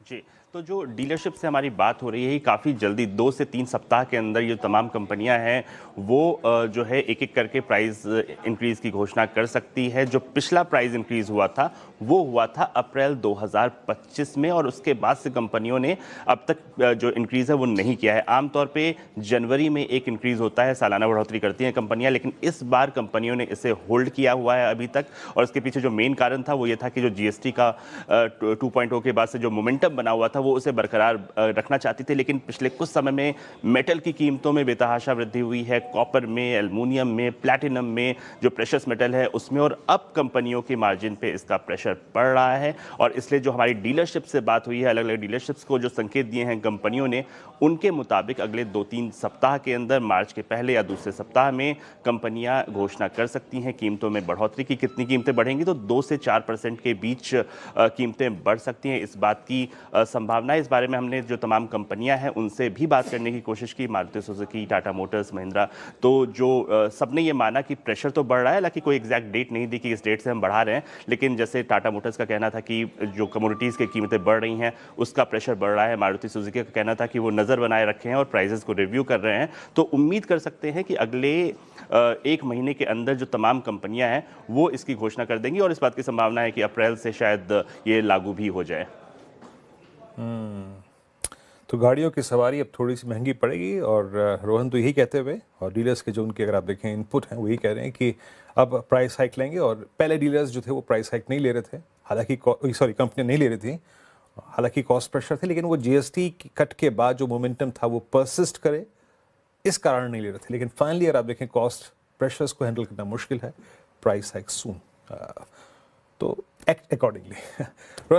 जी, तो जो डीलरशिप से हमारी बात हो रही है, ये काफ़ी जल्दी 2 से 3 सप्ताह के अंदर ये तमाम कंपनियां हैं, वो जो है एक-एक करके प्राइस इंक्रीज़ की घोषणा कर सकती है। जो पिछला प्राइस इंक्रीज़ हुआ था, वो हुआ था अप्रैल 2025 में और उसके बाद से कंपनियों ने अब तक जो इंक्रीज़ है, वो नहीं किया है। आम तौर पे जनवरी में एक इंक्रीज़ होता है, सालाना बढ़ोतरी करती हैं कंपनियां, लेकिन इस बार कंपनियों ने इसे होल्ड किया हुआ है अभी तक और इसके पीछे जो मेन कारण था, वो ये था कि जो जीएसटी का 2.0 के बाद से जो मोमेंटम बना हुआ था वो उसे बरकरार रखना चाहती थी, लेकिन पिछले कुछ समय में मेटल की कीमतों में बेतहाशा वृद्धि हुई है, कॉपर में, एल्युमिनियम में, प्लैटिनम में, जो प्रेशियस मेटल है उसमें, और अब कंपनियों के मार्जिन पे इसका प्रेशर पड़ रहा है। और इसलिए जो हमारी डीलरशिप से बात हुई है, अलग अलग डीलरशिप्स को जो संकेत दिए हैं कंपनियों ने, उनके मुताबिक अगले 2-3 सप्ताह के अंदर, मार्च के पहले या दूसरे सप्ताह में कंपनियां घोषणा कर सकती हैं कीमतों में बढ़ोतरी की। कितनी कीमतें बढ़ेंगी? तो 2 से 4% के बीच कीमतें बढ़ सकती हैं, इस बात की संभावना है। इस बारे में हमने जो तमाम कंपनियां हैं उनसे भी बात करने की कोशिश की, मारुति सुजुकी, टाटा मोटर्स, महिंद्रा, तो जो सबने ये माना कि प्रेशर तो बढ़ रहा है, हालांकि कोई एग्जैक्ट डेट नहीं दी कि इस डेट से हम बढ़ा रहे हैं, लेकिन जैसे टाटा मोटर्स का कहना था कि जो कमोडिटीज़ की कीमतें बढ़ रही हैं उसका प्रेशर बढ़ रहा है, मारुति सुजुकी का कहना था कि वो नज़र बनाए रखे हैं और प्राइजेस को रिव्यू कर रहे हैं। तो उम्मीद कर सकते हैं कि अगले 1 महीने के अंदर जो तमाम कंपनियां हैं वो इसकी घोषणा कर देंगी और इस बात की संभावना है कि अप्रैल से शायद ये लागू भी हो जाए। तो गाड़ियों की सवारी अब थोड़ी सी महंगी पड़ेगी और रोहन तो यही कहते हुए, और डीलर्स के जो उनके अगर आप देखें इनपुट हैं वही कह रहे हैं कि अब प्राइस हाइक लेंगे। और पहले डीलर्स जो थे वो प्राइस हाइक नहीं ले रहे थे, हालांकि कंपनियां नहीं ले रही थी, हालांकि कॉस्ट प्रेशर थे, लेकिन वो जीएसटी कट के बाद जो मोमेंटम था वो परसिस्ट करे इस कारण नहीं ले रहे थे। लेकिन फाइनली अगर आप देखें कॉस्ट प्रेशर्स को हैंडल करना मुश्किल है, प्राइस हाइक सून, तो एक्ट अकॉर्डिंगली।